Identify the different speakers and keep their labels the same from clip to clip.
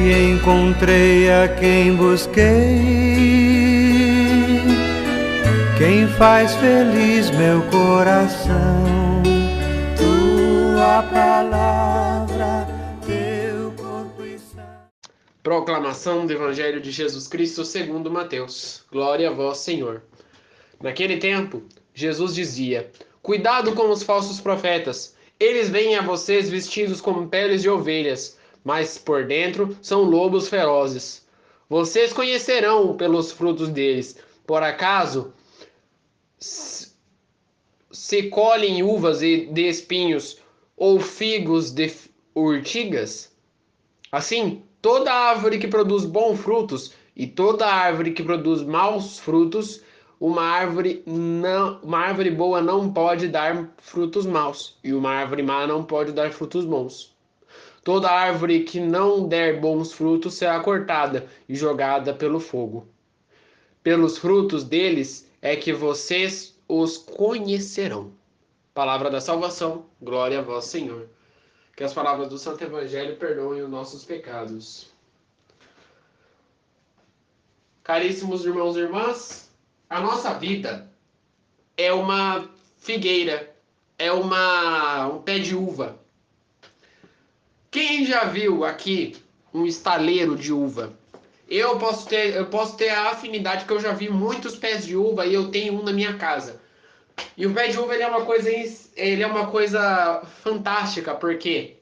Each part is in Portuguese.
Speaker 1: e encontrei a quem busquei, quem faz feliz meu coração. Tua palavra, teu corpo e sangue.
Speaker 2: Proclamação do Evangelho de Jesus Cristo segundo Mateus. Glória a vós, Senhor. Naquele tempo, Jesus dizia: Cuidado com os falsos profetas. Eles vêm a vocês vestidos com peles de ovelhas, mas por dentro são lobos ferozes. Vocês conhecerão pelos frutos deles. Por acaso se colhem uvas de espinhos ou figos de urtigas? Assim, toda árvore que produz bons frutos e toda árvore que produz maus frutos, uma árvore boa não pode dar frutos maus, e uma árvore má não pode dar frutos bons. Toda árvore que não der bons frutos será cortada e jogada pelo fogo. Pelos frutos deles é que vocês os conhecerão. Palavra da salvação, glória a vós, Senhor. Que as palavras do Santo Evangelho perdoem os nossos pecados. Caríssimos irmãos e irmãs, a nossa vida é uma figueira, é um pé de uva. Quem já viu aqui um estaleiro de uva? Eu posso ter a afinidade que eu já vi muitos pés de uva e eu tenho um na minha casa. E o pé de uva ele é uma coisa fantástica, porque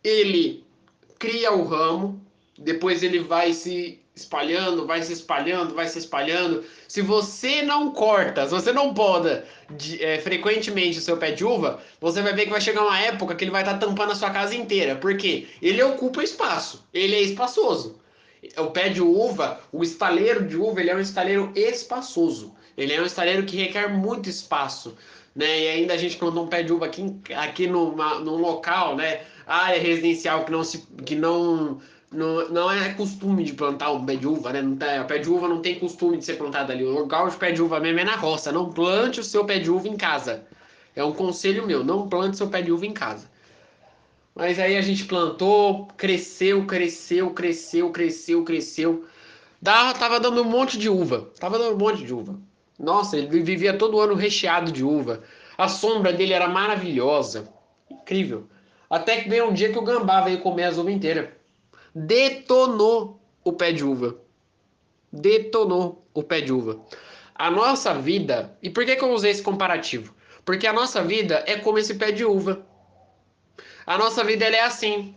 Speaker 2: ele cria o ramo, depois ele vai se espalhando, vai se espalhando, vai se espalhando. Se você não corta, se você não poda frequentemente o seu pé de uva, você vai ver que vai chegar uma época que ele vai estar tampando a sua casa inteira. Por quê? Ele ocupa espaço, ele é espaçoso. O pé de uva, o estaleiro de uva, ele é um estaleiro espaçoso. Ele é um estaleiro que requer muito espaço, né? E ainda a gente plantou um pé de uva aqui num local, né? Área residencial que não é costume de plantar um pé de uva, né? O pé de uva não tem costume de ser plantado ali. O local de pé de uva mesmo é na roça. Não plante o seu pé de uva em casa. É um conselho meu, não plante seu pé de uva em casa. Mas aí a gente plantou, cresceu, cresceu, cresceu, cresceu, cresceu. Tava dando um monte de uva. Tava dando um monte de uva. Nossa, ele vivia todo ano recheado de uva. A sombra dele era maravilhosa. Incrível. Até que veio um dia que o gambá veio comer as uvas inteiras. Detonou o pé de uva. Detonou o pé de uva. A nossa vida... E por que eu usei esse comparativo? Porque a nossa vida é como esse pé de uva. A nossa vida ela é assim.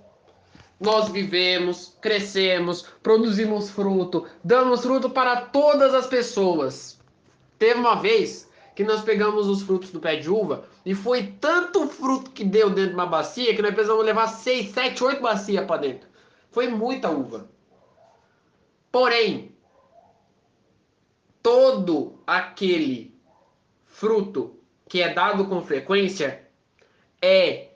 Speaker 2: Nós vivemos, crescemos, produzimos fruto, damos fruto para todas as pessoas. Teve uma vez que nós pegamos os frutos do pé de uva e foi tanto fruto que deu dentro de uma bacia que nós precisamos levar 6, 7, 8 bacias para dentro. Foi muita uva. Porém, todo aquele fruto que é dado com frequência é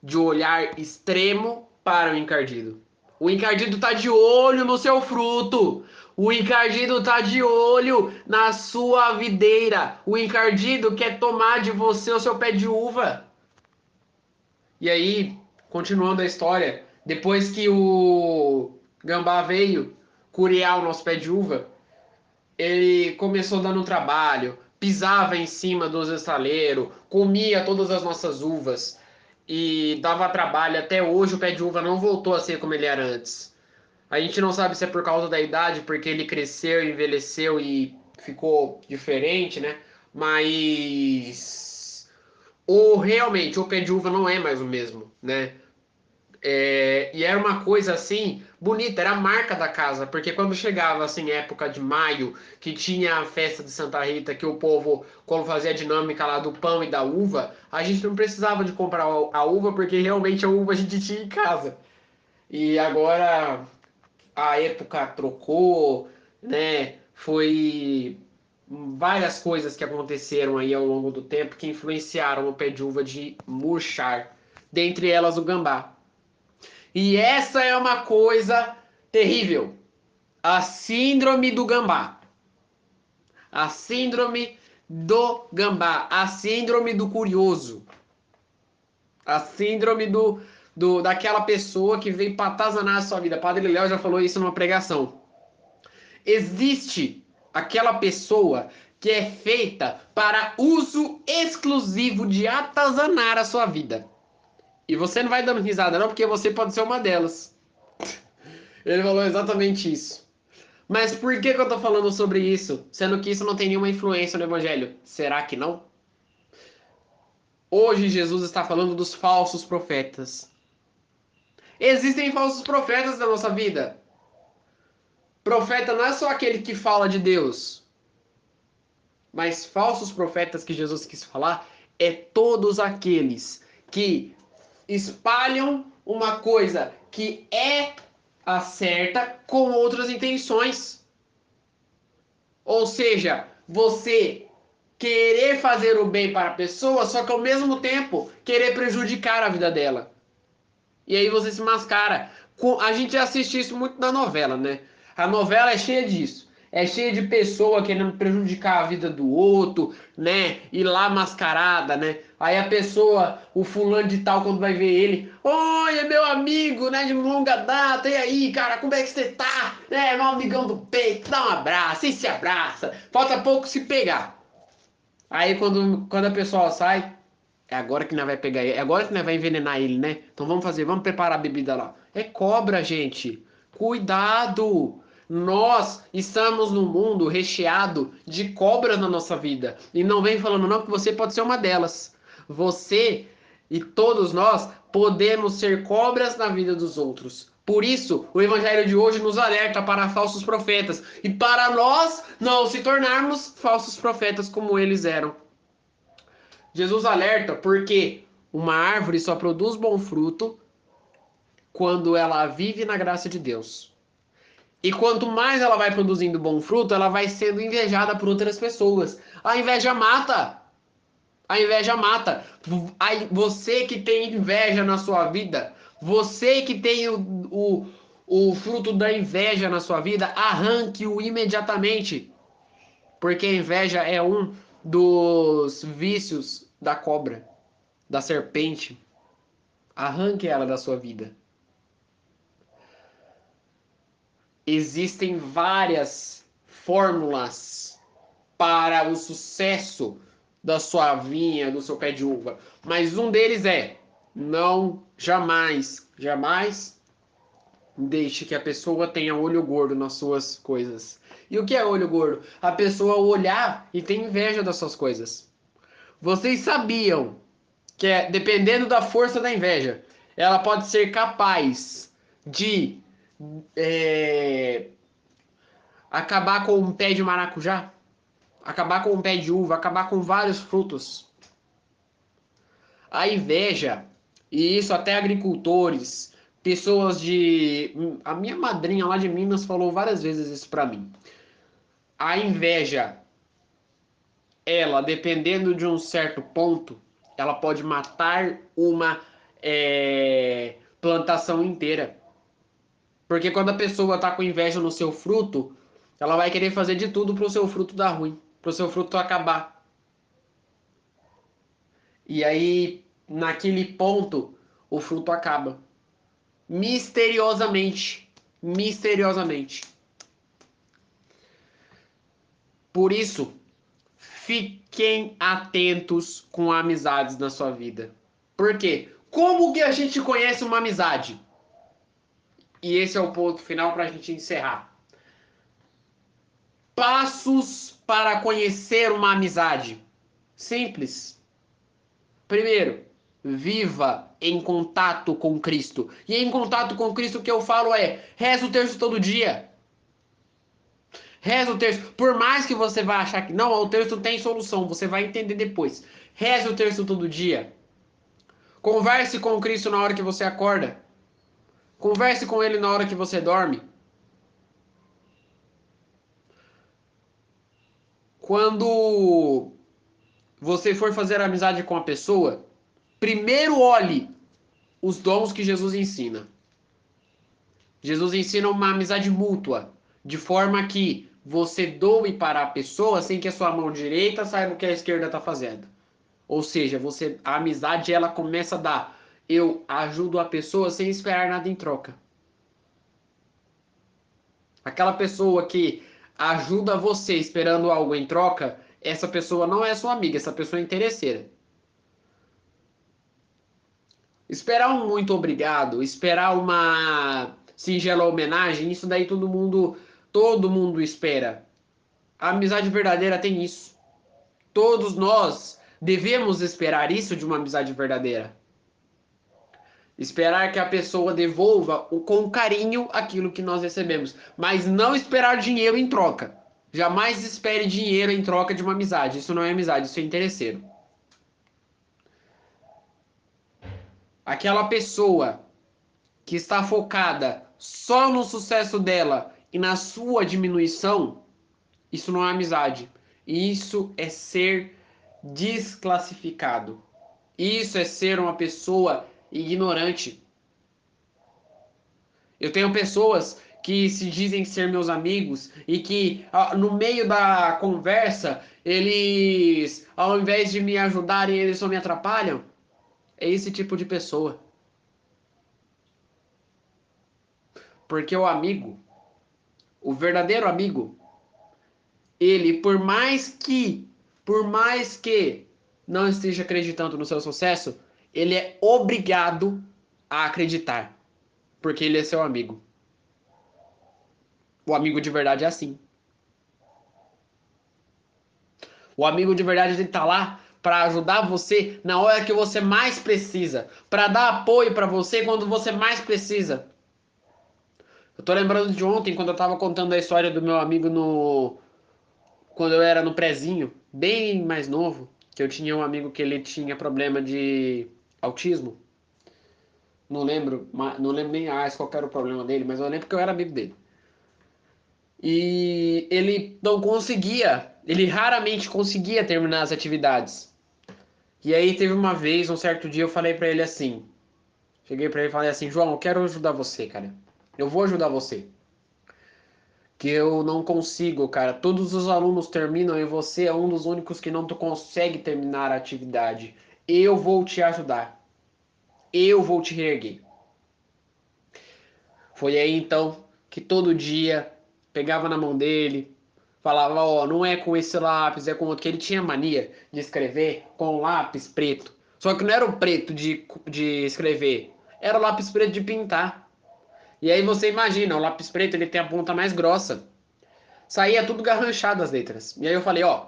Speaker 2: de olhar extremo para o encardido. O encardido está de olho no seu fruto. O encardido está de olho na sua videira. O encardido quer tomar de você o seu pé de uva. E aí, continuando a história, depois que o gambá veio curiar o nosso pé de uva, ele começou dando trabalho, pisava em cima dos estaleiros, comia todas as nossas uvas e dava trabalho. Até hoje o pé de uva não voltou a ser como ele era antes. A gente não sabe se é por causa da idade, porque ele cresceu, envelheceu e ficou diferente, né? Mas ou realmente o pé de uva não é mais o mesmo, né? E era uma coisa assim, bonita, era a marca da casa, porque quando chegava assim, época de maio, que tinha a festa de Santa Rita, que o povo, quando fazia a dinâmica lá do pão e da uva, a gente não precisava de comprar a uva, porque realmente a uva a gente tinha em casa. E agora a época trocou, né? Foi várias coisas que aconteceram aí ao longo do tempo que influenciaram o pé de uva de murchar, dentre elas o gambá. E essa é uma coisa terrível. A síndrome do gambá. A síndrome do gambá. A síndrome do curioso. A síndrome do daquela pessoa que veio para atazanar a sua vida. Padre Léo já falou isso numa pregação. Existe aquela pessoa que é feita para uso exclusivo de atazanar a sua vida. E você não vai dando risada não, porque você pode ser uma delas. Ele falou exatamente isso. Mas por que eu tô falando sobre isso? Sendo que isso não tem nenhuma influência no evangelho. Será que não? Hoje Jesus está falando dos falsos profetas. Existem falsos profetas na nossa vida. Profeta não é só aquele que fala de Deus. Mas falsos profetas que Jesus quis falar é todos aqueles que espalham uma coisa que é a certa com outras intenções. Ou seja, você querer fazer o bem para a pessoa, só que ao mesmo tempo querer prejudicar a vida dela. E aí você se mascara. A gente assiste isso muito na novela, né? A novela é cheia disso. É cheia de pessoa querendo prejudicar a vida do outro, né? Ir lá mascarada, né? Aí a pessoa, o fulano de tal, quando vai ver ele, oi, é meu amigo, né? De longa data, e aí, cara, como é que você tá? É, meu amigão do peito, dá um abraço, e se abraça. Falta pouco se pegar. Aí quando a pessoa sai, é agora que nós vai pegar ele, é agora que nós vai envenenar ele, né? Então vamos preparar a bebida lá. É cobra, gente. Cuidado! Nós estamos num mundo recheado de cobras na nossa vida. E não vem falando não que você pode ser uma delas. Você e todos nós podemos ser cobras na vida dos outros. Por isso, o evangelho de hoje nos alerta para falsos profetas e para nós não se tornarmos falsos profetas como eles eram. Jesus alerta porque uma árvore só produz bom fruto quando ela vive na graça de Deus. E quanto mais ela vai produzindo bom fruto, ela vai sendo invejada por outras pessoas. A inveja mata. A inveja mata. Você que tem inveja na sua vida, você que tem o fruto da inveja na sua vida, arranque-o imediatamente. Porque a inveja é um dos vícios da cobra, da serpente. Arranque ela da sua vida. Existem várias fórmulas para o sucesso da sua vinha, do seu pé de uva. Mas um deles é: não jamais deixe que a pessoa tenha olho gordo nas suas coisas. E o que é olho gordo? A pessoa olhar e ter inveja das suas coisas. Vocês sabiam que, dependendo da força da inveja, ela pode ser capaz de acabar com um pé de maracujá, acabar com um pé de uva, acabar com vários frutos. A inveja, e isso até agricultores, pessoas de... A minha madrinha lá de Minas falou várias vezes isso pra mim. A inveja, ela, dependendo de um certo ponto, ela pode matar uma plantação inteira. Porque quando a pessoa tá com inveja no seu fruto, ela vai querer fazer de tudo pro seu fruto dar ruim, pro seu fruto acabar. E aí, naquele ponto, o fruto acaba. Misteriosamente. Misteriosamente. Por isso, fiquem atentos com amizades na sua vida. Por quê? Como que a gente conhece uma amizade? E esse é o ponto final para a gente encerrar. Passos para conhecer uma amizade. Simples. Primeiro, viva em contato com Cristo. E em contato com Cristo o que eu falo é: reza o terço todo dia. Reza o terço. Por mais que você vá achar que não, o terço tem solução, você vai entender depois. Reza o terço todo dia. Converse com Cristo na hora que você acorda. Converse com Ele na hora que você dorme. Quando você for fazer amizade com a pessoa, primeiro olhe os dons que Jesus ensina. Jesus ensina uma amizade mútua, de forma que você doe para a pessoa sem que a sua mão direita saiba o que a esquerda está fazendo. Ou seja, a amizade ela começa eu ajudo a pessoa sem esperar nada em troca. Aquela pessoa que ajuda você esperando algo em troca, essa pessoa não é sua amiga, essa pessoa é interesseira. Esperar um muito obrigado, esperar uma singela homenagem, isso daí todo mundo espera. A amizade verdadeira tem isso. Todos nós devemos esperar isso de uma amizade verdadeira. Esperar que a pessoa devolva com carinho aquilo que nós recebemos, mas não esperar dinheiro em troca. Jamais espere dinheiro em troca de uma amizade. Isso não é amizade, isso é interesseiro. Aquela pessoa que está focada só no sucesso dela e na sua diminuição, isso não é amizade. Isso é ser desclassificado. Isso é ser uma pessoa ignorante. Eu tenho pessoas que se dizem ser meus amigos e que no meio da conversa, eles, ao invés de me ajudarem, eles só me atrapalham. É esse tipo de pessoa. Porque o amigo, o verdadeiro amigo, ele, por mais que não esteja acreditando no seu sucesso, ele é obrigado a acreditar, porque ele é seu amigo. O amigo de verdade é assim. O amigo de verdade ele tá lá para ajudar você na hora que você mais precisa, para dar apoio para você quando você mais precisa. Eu tô lembrando de ontem quando eu tava contando a história do meu amigo quando eu era no prezinho, bem mais novo, que eu tinha um amigo que ele tinha problema de autismo. Não lembro nem qual era o problema dele, mas eu lembro que eu era amigo dele. E ele não conseguia, ele raramente conseguia terminar as atividades. E aí teve uma vez, um certo dia, eu falei pra ele assim, cheguei pra ele e falei assim, João, eu quero ajudar você, cara. Eu vou ajudar você. Que eu não consigo, cara. Todos os alunos terminam e você é um dos únicos que não consegue terminar a atividade. Eu vou te ajudar. Eu vou te reerguer. Foi aí então que todo dia pegava na mão dele, falava, ó, não é com esse lápis, é com outro, que ele tinha mania de escrever com lápis preto. Só que não era o preto de escrever, era o lápis preto de pintar. E aí você imagina, o lápis preto ele tem a ponta mais grossa. Saía tudo garranchado as letras. E aí eu falei, ó,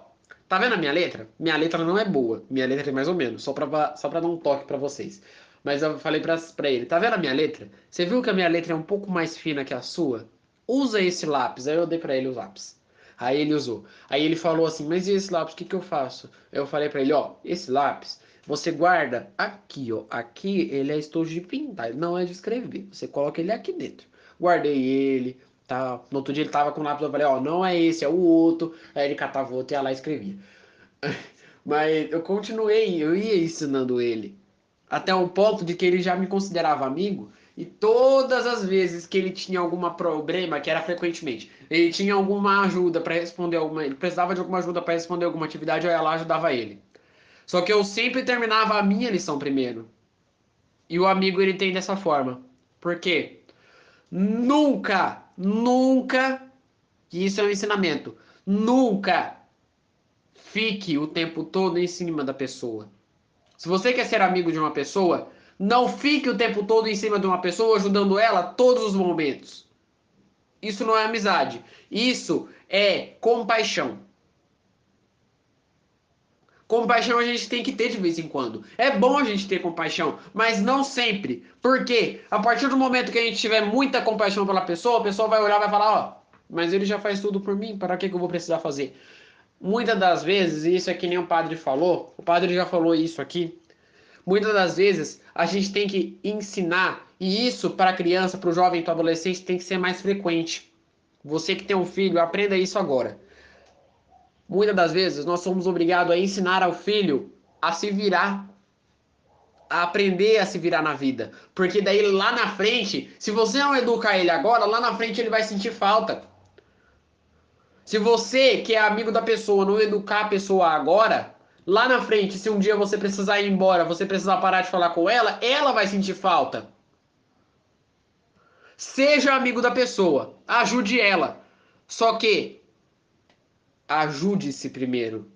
Speaker 2: tá vendo a minha letra? Minha letra não é boa, minha letra é mais ou menos, só pra dar um toque pra vocês. Mas eu falei pra ele, tá vendo a minha letra? Você viu que a minha letra é um pouco mais fina que a sua? Usa esse lápis. Aí eu dei pra ele os lápis. Aí ele usou. Aí ele falou assim, mas e esse lápis, o que que eu faço? Eu falei pra ele, ó, esse lápis, você guarda aqui, ó. Aqui ele é estojo de pintar, não é de escrever. Você coloca ele aqui dentro. Guardei ele, tá? No outro dia ele tava com o lápis, eu falei, ó, não é esse, é o outro. Aí ele catava o outro e ia lá e escrevia. Mas eu ia ensinando ele. Até um ponto de que ele já me considerava amigo. E todas as vezes que ele tinha algum problema, que era frequentemente, ele tinha alguma ajuda para responder ele precisava de alguma ajuda para responder alguma atividade, eu ia lá e ajudava ele. Só que eu sempre terminava a minha lição primeiro. E o amigo ele tem dessa forma. Por quê? Nunca, e isso é um ensinamento, nunca fique o tempo todo em cima da pessoa. Se você quer ser amigo de uma pessoa, não fique o tempo todo em cima de uma pessoa ajudando ela todos os momentos. Isso não é amizade. Isso é compaixão. Compaixão a gente tem que ter de vez em quando. É bom a gente ter compaixão, mas não sempre. Porque a partir do momento que a gente tiver muita compaixão pela pessoa, a pessoa vai olhar e vai falar, ó, mas ele já faz tudo por mim, para que eu vou precisar fazer? Muitas das vezes, e isso é que nem o padre falou, o padre já falou isso aqui, muitas das vezes a gente tem que ensinar, e isso para a criança, para o jovem, para o adolescente tem que ser mais frequente. Você que tem um filho, aprenda isso agora. Muitas das vezes nós somos obrigados a ensinar ao filho a se virar, a aprender a se virar na vida. Porque daí lá na frente, se você não educar ele agora, lá na frente ele vai sentir falta. Se você, que é amigo da pessoa, não educar a pessoa agora, Lá na frente, se um dia você precisar ir embora, você precisar parar de falar com ela vai sentir falta. Seja amigo da pessoa, ajude ela. Só que ajude-se primeiro.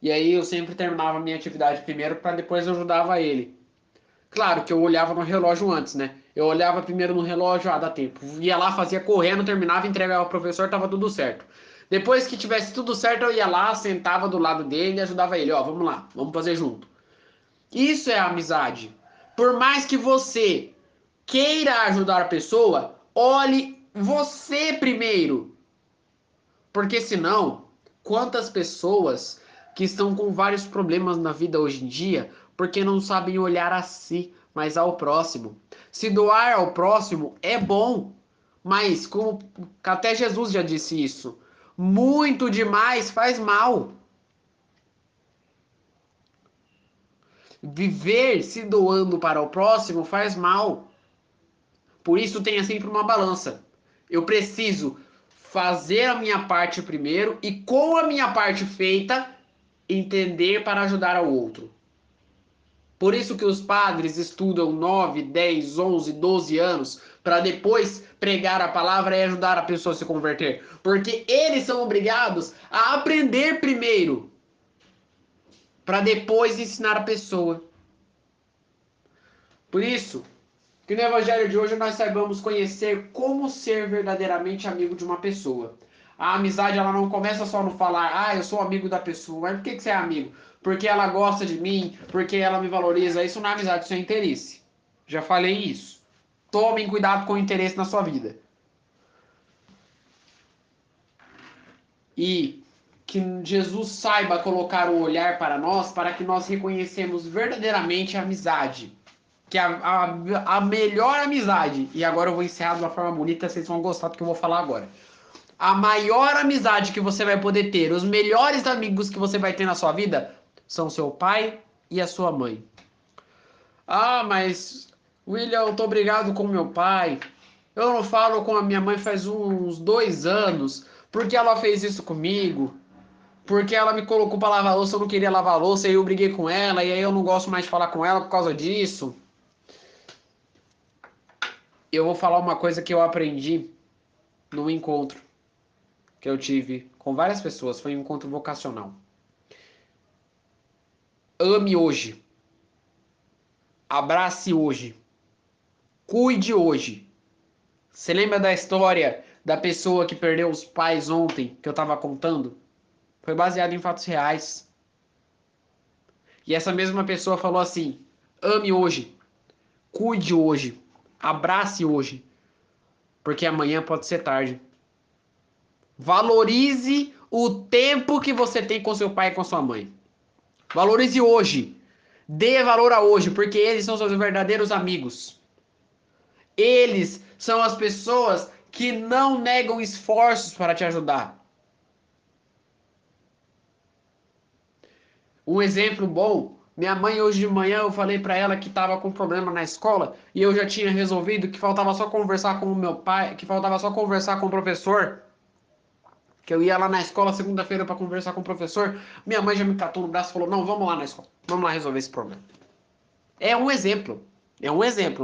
Speaker 2: E aí eu sempre terminava a minha atividade primeiro para depois eu ajudava ele. Claro que eu olhava no relógio antes, né? Eu olhava primeiro no relógio, dá tempo. Ia lá, fazia correndo, terminava, entregava ao professor, tava tudo certo. Depois que tivesse tudo certo, eu ia lá, sentava do lado dele e ajudava ele. Ó, vamos lá, vamos fazer junto. Isso é amizade. Por mais que você queira ajudar a pessoa, olhe você primeiro. Porque senão, quantas pessoas que estão com vários problemas na vida hoje em dia, porque não sabem olhar a si, mas ao próximo. Se doar ao próximo é bom, mas como até Jesus já disse isso, muito demais faz mal. Viver se doando para o próximo faz mal. Por isso tenha sempre uma balança. Eu preciso fazer a minha parte primeiro e com a minha parte feita, entender para ajudar ao outro. Por isso que os padres estudam 9, 10, 11, 12 anos para depois pregar a palavra e ajudar a pessoa a se converter. Porque eles são obrigados a aprender primeiro para depois ensinar a pessoa. Por isso, que no evangelho de hoje nós saibamos conhecer como ser verdadeiramente amigo de uma pessoa. A amizade ela não começa só no falar, eu sou amigo da pessoa. Mas por que você é amigo? Porque ela gosta de mim, porque ela me valoriza. Isso não é amizade, isso é interesse. Já falei isso. Tomem cuidado com o interesse na sua vida. E que Jesus saiba colocar o olhar para nós, para que nós reconhecemos verdadeiramente a amizade. Que é a melhor amizade, e agora eu vou encerrar de uma forma bonita, vocês vão gostar do que eu vou falar agora. A maior amizade que você vai poder ter, os melhores amigos que você vai ter na sua vida, são seu pai e a sua mãe. Mas, William, eu tô brigado com meu pai. Eu não falo com a minha mãe faz uns 2 anos, porque ela fez isso comigo. Porque ela me colocou pra lavar louça, eu não queria lavar louça, e aí eu briguei com ela, e aí eu não gosto mais de falar com ela por causa disso. Eu vou falar uma coisa que eu aprendi num encontro que eu tive com várias pessoas. Foi um encontro vocacional. Ame hoje. Abrace hoje. Cuide hoje. Você lembra da história da pessoa que perdeu os pais ontem, que eu tava contando? Foi baseado em fatos reais. E essa mesma pessoa falou assim: ame hoje. Cuide hoje. Abrace hoje. Porque amanhã pode ser tarde. Valorize o tempo que você tem com seu pai e com sua mãe. Valorize hoje. Dê valor a hoje, porque eles são seus verdadeiros amigos. Eles são as pessoas que não negam esforços para te ajudar. Um exemplo bom, minha mãe hoje de manhã eu falei para ela que estava com problema na escola e eu já tinha resolvido que faltava só conversar com o meu pai, que faltava só conversar com o professor. Que eu ia lá na escola segunda-feira para conversar com o professor, minha mãe já me catou no braço e falou: não, vamos lá na escola, vamos lá resolver esse problema. É um exemplo,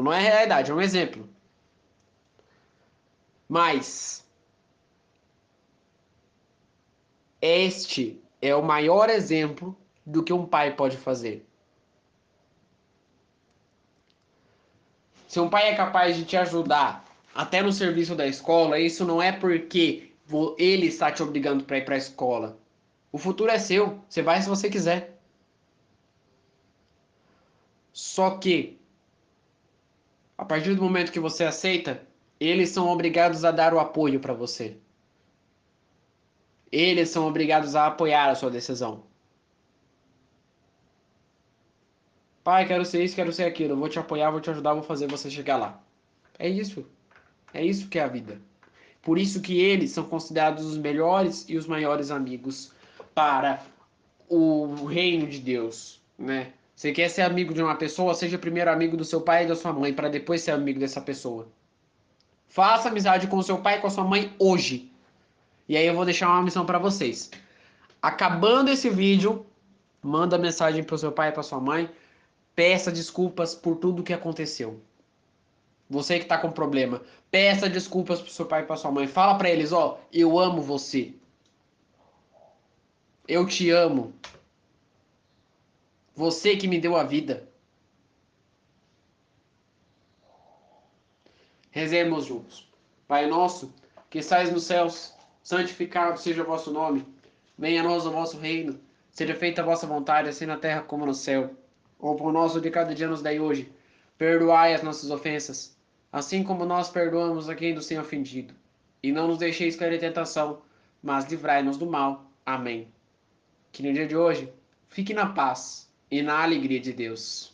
Speaker 2: não é realidade, é um exemplo. Mas este é o maior exemplo do que um pai pode fazer. Se um pai é capaz de te ajudar até no serviço da escola, isso não é porque ele está te obrigando para ir para a escola. O futuro é seu, você vai se você quiser. Só que, a partir do momento que você aceita, eles são obrigados a dar o apoio para você. Eles são obrigados a apoiar a sua decisão. Pai, quero ser isso, quero ser aquilo. Eu vou te apoiar, vou te ajudar, vou fazer você chegar lá. É isso. É isso que é a vida. Por isso que eles são considerados os melhores e os maiores amigos para o reino de Deus, né? Você quer ser amigo de uma pessoa, seja primeiro amigo do seu pai e da sua mãe, para depois ser amigo dessa pessoa. Faça amizade com o seu pai e com a sua mãe hoje. E aí eu vou deixar uma missão para vocês. Acabando esse vídeo, manda mensagem pro seu pai e pra sua mãe. Peça desculpas por tudo que aconteceu. Você que tá com problema, peça desculpas pro seu pai e pra sua mãe. Fala pra eles, ó, eu amo você. Eu te amo. Você que me deu a vida. Rezemos juntos. Pai nosso, que estais nos céus, santificado seja o vosso nome. Venha a nós o vosso reino. Seja feita a vossa vontade, assim na terra como no céu. O pão nosso de cada dia nos dai hoje. Perdoai as nossas ofensas, assim como nós perdoamos a quem nos tem ofendido. E não nos deixeis cair em tentação, mas livrai-nos do mal. Amém. Que no dia de hoje, fique na paz e na alegria de Deus.